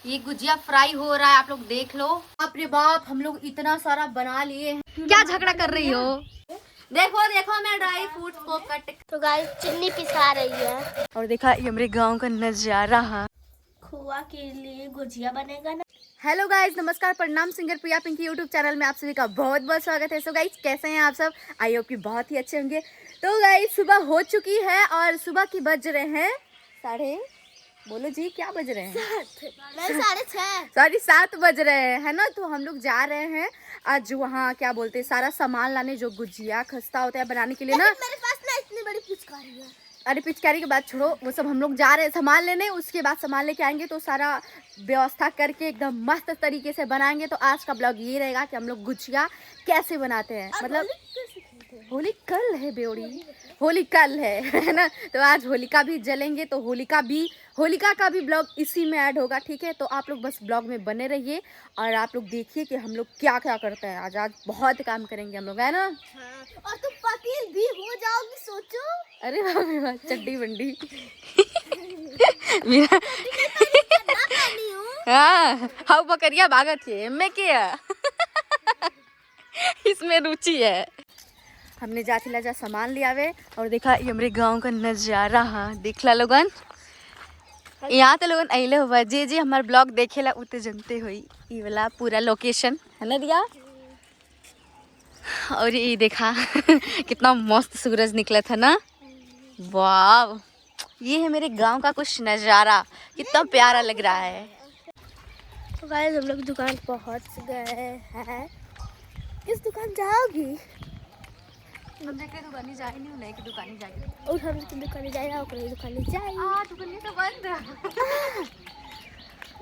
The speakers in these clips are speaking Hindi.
ये गुजिया फ्राई हो रहा है, आप लोग देख लो। बाप रे बाप, हम लोग इतना सारा बना लिए हैं। क्या झगड़ा कर रही हो? देखो देखो, मैं ड्राई फ्रूट्स को कट तो गाइस चीनी पिसा रही है। और देखा ये मेरे गांव का नजारा। खोआ के लिए गुजिया बनेगा ना। हेलो गाइस, नमस्कार, प्रणाम। सिंगर प्रिया पिंकी यूट्यूब चैनल में आप सभी का बहुत बहुत स्वागत है। सो गाइस, कैसे हैं आप सब? आई होप कि बहुत ही अच्छे होंगे। तो गाइस, सुबह हो चुकी है और सुबह की बज रहे हैं बोलो जी, क्या बज रहे हैं? 7:30 बज रहे हैं, है ना। तो हम लोग जा रहे हैं आज वहाँ, क्या बोलते हैं, सारा सामान लाने, जो गुजिया खस्ता होता है बनाने के लिए ना। मेरे पास ना इतनी बड़ी पिचकारी है। अरे पिचकारी की बात छोड़ो, वो सब हम लोग जा रहे हैं सामान लेने। उसके बाद सामान लेके आएंगे तो सारा व्यवस्था करके एकदम मस्त तरीके से बनाएंगे। तो आज का ब्लॉग ये रहेगा कि हम लोग गुजिया कैसे बनाते हैं। मतलब होली कल है बेवड़ी, होली कल है ना। तो आज होलिका भी जलेंगे, तो होलिका का भी ब्लॉग इसी में ऐड होगा, ठीक है। तो आप लोग बस ब्लॉग में बने रहिए और आप लोग देखिए कि हम लोग क्या क्या करते हैं। आज बहुत काम करेंगे हम लोग, है ना। हाँ। और तुम वकील भी हो जाओगी, सोचो। अरे वाह, चड्डी बंडी मेरा हाँ, हाउ बकरिया भागत है मैं क्या इसमें रुचि है। हमने जा सामान लिया वे और देखा ये हमारे गांव का नजारा। हाँ, देखला लोगन, यहाँ तो लोगन अले हुआ जे हमारे ब्लॉग देखेला उते जनते हुई ये वाला पूरा लोकेशन है ना दिया। और ये देखा कितना मस्त सूरज निकला था ना। वाह, ये है मेरे गांव का कुछ नजारा, कितना प्यारा लग रहा है। तो गाइस, हम लोग दुकान पहुंच गए हैं। किस दुकान जाओगी? हम देख दुकानी जाए नहीं, नहीं की दुकानी जाए और हम की दुकान जाए और कोई दुकान जाए। दुकान तो बंद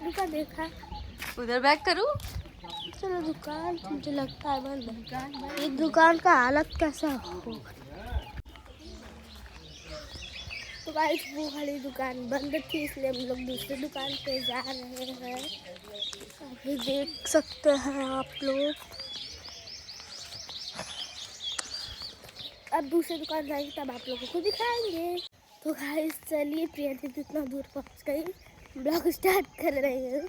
दुकान देखा, उधर बैक करूँ। चलो दुकान, मुझे लगता है बंद है। ये दुकान का हालत कैसा होगा? तो गाइस, वो वाली दुकान बंद थी, इसलिए हम लोग दूसरी दुकान पे जा रहे हैं। अभी देख सकते हैं आप लोग। अब दूसरी दुकान जाएंगे तब आप लोगों को दिखाएंगे। तो गाइस चलिए, प्रिया दीदी इतना दूर पहुंच गई, ब्लॉग स्टार्ट कर रही है।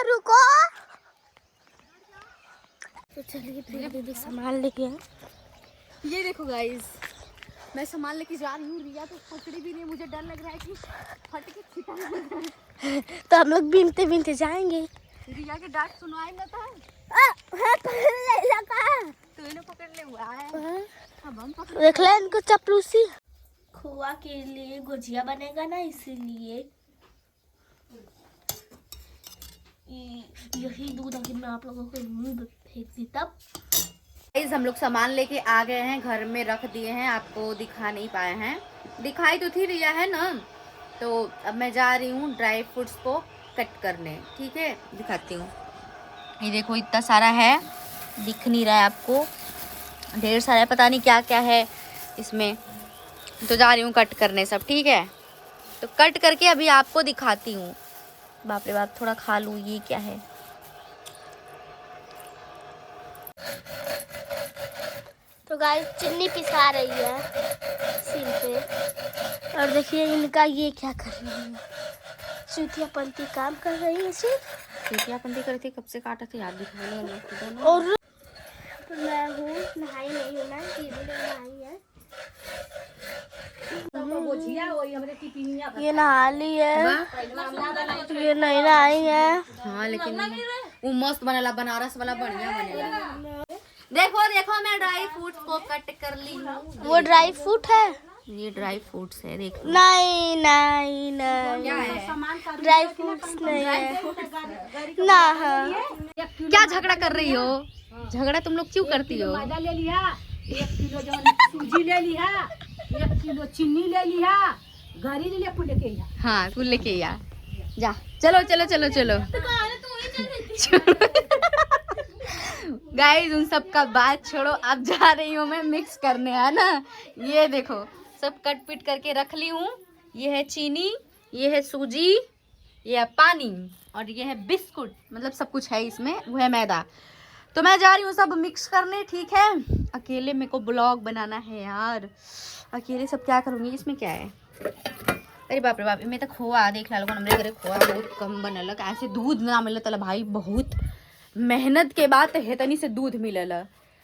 रुको। तो चलिए, प्रिया दीदी सामान लेके आए। ये देखो गाइस, मैं सामान लेके जा रही हूँ। रिया तो पकड़ी भी नहीं, मुझे डर लग रहा है कि फट के छिटा ना जाए। तो हम लोग बीनते बीनते जाएंगे। रिया के डांट सुनवाए ना था। तूने पकड़ ले हुआ है। अब हम पकड़ देख ले इनको चपलूसी। खोआ के लिए गुजिया बनेगा ना, इसीलिए यही दूध अगर मैं आप लोगों को मुंह में फेंक दी तब। हम लोग सामान लेके आ गए हैं, घर में रख दिए हैं, आपको दिखा नहीं पाए हैं। दिखाई तो थी रिया, है ना। तो अब मैं जा रही हूँ ड्राई फ्रूट्स को कट करने, ठीक है, दिखाती हूँ। ये देखो इतना सारा है, दिख नहीं रहा है आपको, ढेर सारा है, पता नहीं क्या क्या है इसमें। तो जा रही हूँ कट करने सब, ठीक है। तो कट करके अभी आपको दिखाती हूँ। बाप रे बाप, थोड़ा खा लूँ। ये क्या है? तो गाइस, चीनी पिसा रही है सील पे। और देखिए इनका ये क्या कर रही है, चूतियापंती काम कर रही है। चूतियापंती करती कब से काटा था याद दिखा। और मैं हूँ नहाई नहीं हूँ ना, नहाई है। ये नहा ली है, ये नहीं नहाई है। हाँ, लेकिन वो मस्त बनेला, बनारस वाला बढ़िया बनेला। देखो देखो, मैं ड्राई फ्रूट्स को कट कर ली हूँ। वो ड्राई फ्रूट है? ये ड्राई फ्रूट्स है, देखो। नहीं नहीं नहीं, क्या है? ड्राई फ्रूट्स नहीं है ना। हाँ, क्या झगड़ा कर रही हो? झगड़ा तुम लोग क्यों करती हो? ले लिया 1 किलो जो सूजी ले लिया, 1 किलो चीनी ले लिया, घरी ले लिया, कुल लेके आया। हाँ, कुल लेके आ जा। चलो चलो चलो चलो गाइस, उन सब का बात छोड़ो, अब जा रही हूँ मैं मिक्स करने, है ना। ये देखो, सब कट पिट करके रख ली हूँ। ये है चीनी, ये है सूजी, ये है पानी और ये है बिस्कुट, मतलब सब कुछ है इसमें, वो है मैदा। तो मैं जा रही हूँ सब मिक्स करने, ठीक है। अकेले मेरे को ब्लॉग बनाना है यार, अकेले सब क्या करूँगी। इसमें क्या है? अरे बाप रे बाप, मैं तो खोआ देख ला लोगन, हमरे घरे खोआ बहुत कम बनल। ऐसे दूध ना मिलत रहा भाई, बहुत मेहनत के बाद हेतनी से दूध मिलल,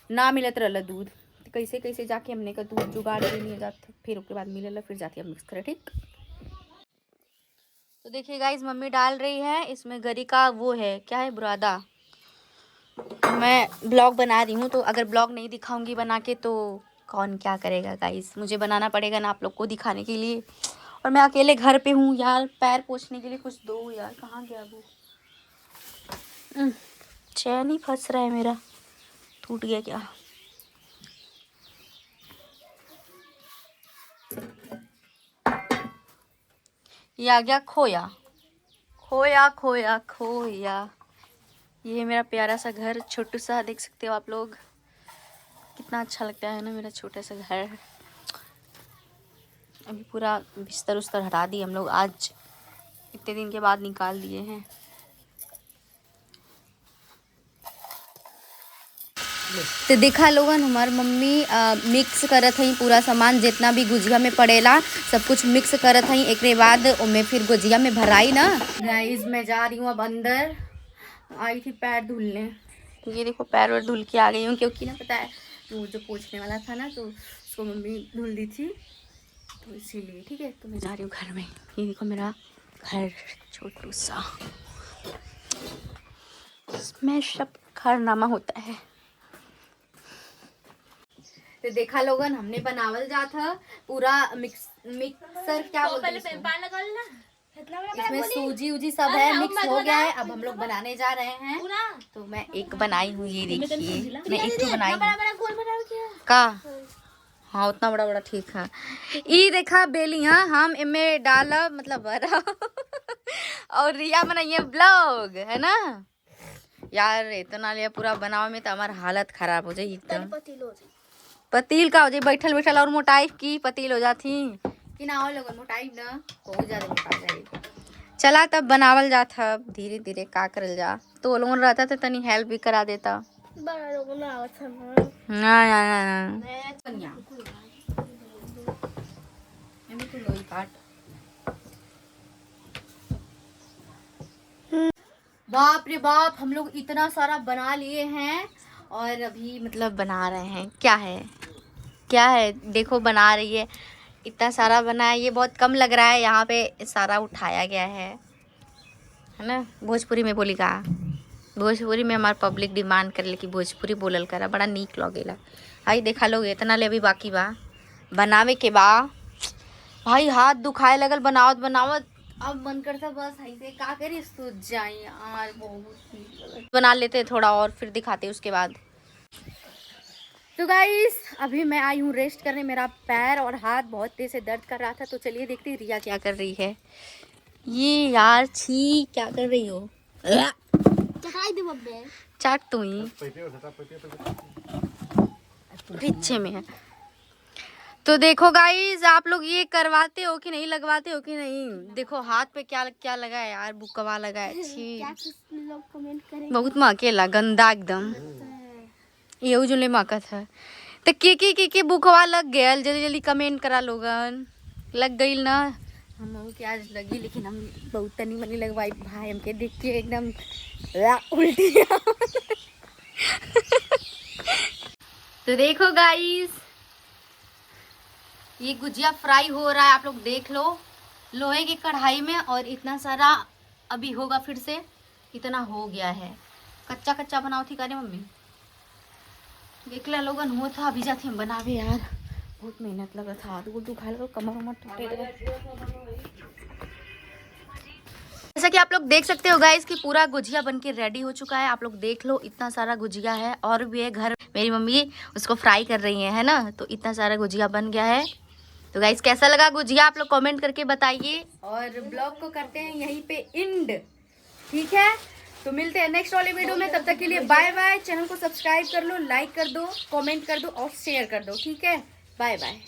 ना मिलत रहल दूध। तो कैसे कैसे जाके हमने का दूध जुगाड़ भी नहीं जाते, फिर उसके बाद मिलल, फिर जाके हम मिक्स करें। ठीक, तो देखिए गाइस, मम्मी डाल रही है इसमें गरी का वो है, क्या है, बुरादा। मैं ब्लॉग बना रही हूँ, तो अगर ब्लॉग नहीं दिखाऊंगी बना के तो कौन क्या करेगा गाइस, मुझे बनाना पड़ेगा ना आप लोग को दिखाने के लिए। और मैं अकेले घर पे हूँ यार, पैर पोछने के लिए कुछ दो यार, कहाँ गया वो। चैन ही फंस रहा है मेरा, टूट गया क्या। ये आ गया खोया, खोया खोया खोया। ये है मेरा प्यारा सा घर, छोटू सा, देख सकते हो आप लोग, कितना अच्छा लगता है ना मेरा छोटा सा घर। अभी पूरा बिस्तर उस्तर हटा दिए हम लोग, आज इतने दिन के बाद निकाल दिए हैं। तो देखा लोगन, हमार मम्मी मिक्स करत हई पूरा सामान, जितना भी गुजिया में पड़ेला सब कुछ मिक्स करत हई। एक बाद उनमें फिर गुजिया में भराई ना। गाइस मैं जा रही हूँ अब अंदर, आई थी पैर धुलने, ये देखो पैर और धुल के आ गई हूँ, क्योंकि ना पता है वो जो पोछने वाला था ना, तो उसको मम्मी धुल दी थी, तो इसीलिए। ठीक है, तो मैं जा रही हूँ घर में। ये देखो मेरा घर छोटू सा, इसमें सब कारनामा होता है। तो देखा लोगन, हमने बनावल जा था पूरा मिक्सर, क्या बोलते हैं इसमें सूजी उजी सब है, मिक्स हो गया है। अब हम लोग बनाने जा रहे हैं, तो मैं एक बनाई हूँ, ये देखिए मैं एक तो बनाई का। हाँ उतना बड़ा बड़ा ठीक है। ये देखा बेली, हाँ हम इनमें डाला मतलब भरा और रिया बनाइए ब्लॉग, है ना यार। इतना लिया पूरा बनावे में तो हमारा हालत खराब हो जाए एकदम। पतील का हो जाए, बैठल बैठल और मोटाई की पतील हो जाती कि ना, और लोगन मोटाई ना बहुत ज्यादा मोटा जाए। चला तब बनावल जात है, धीरे धीरे का करल जा। तो लोगन रहता तो तनी हेल्प भी करा देता। बड़ा लोगों ने आवत है ना ना ना ना तो लोई काट। बाप रे बाप, हम लोग इतना सारा बना लिए हैं और अभी मतलब बना रहे हैं। क्या है क्या है, देखो बना रही है, इतना सारा बना है। ये बहुत कम लग रहा है, यहाँ पे सारा उठाया गया है ना। भोजपुरी में बोली का, भोजपुरी में हमार पब्लिक डिमांड कर ले कि भोजपुरी बोलल करा, बड़ा नीक लगेला। भाई देखा लोग, इतना ले अभी बाकी बा बनावे के बा। भाई हाथ दुखाए लगल बनावत बनावत, अब मन करता बस ऐसे का करी सूझ जाए यार, बहुत बना लेते थोड़ा और फिर दिखाते उसके बाद। तो गाइस अभी मैं आई हूँ रेस्ट करने, मेरा पैर और हाथ बहुत तेज से दर्द कर रहा था। तो चलिए देखते हैं रिया क्या कर रही है। ये यार छी, क्या कर रही हो, चाट तू ही पीछे में है। तो देखो गाइस, आप लोग ये करवाते हो कि नहीं, लगवाते हो कि नहीं। देखो हाथ पे क्या क्या लगा है यार, बुकवा लगा है, छी बहुत महकेला, गंदा एकदम, ये जो ले माकत है। तो के बुकवा लग गया, जल्दी जल्दी कमेंट करा लोगन, लग गई ना। हम लोग की आज लगी, लेकिन हम बहुत तनी मनी लगवाई भाई, हमके देख के एकदम उल्टी तो देखो गाइस, ये गुजिया फ्राई हो रहा है, आप लोग देख लो लोहे की कढ़ाई में। और इतना सारा अभी होगा, फिर से इतना हो गया है। कच्चा कच्चा बनाओ थी करे मम्मी, देख ला लोगन हुआ था। अभी जाते हम बनावे यार, बहुत मेहनत लगा था, हाथ गोड़ दुखा लगा, कमर उमर टूटे लगा। जैसा कि आप लोग देख सकते हो गाइस कि पूरा गुजिया बनके रेडी हो चुका है। आप लोग देख लो, इतना सारा गुजिया है और भी है घर। मेरी मम्मी उसको फ्राई कर रही है ना, तो इतना सारा गुजिया बन गया है। तो गाइस कैसा लगा गुजिया, आप लोग कमेंट करके बताइए। और ब्लॉग को करते हैं यहीं पे एंड, ठीक है। तो मिलते हैं नेक्स्ट वाले वीडियो में, तब तक के लिए बाय बाय। चैनल को सब्सक्राइब कर लो, लाइक कर दो, कमेंट कर दो और शेयर कर दो, ठीक है। Bye bye.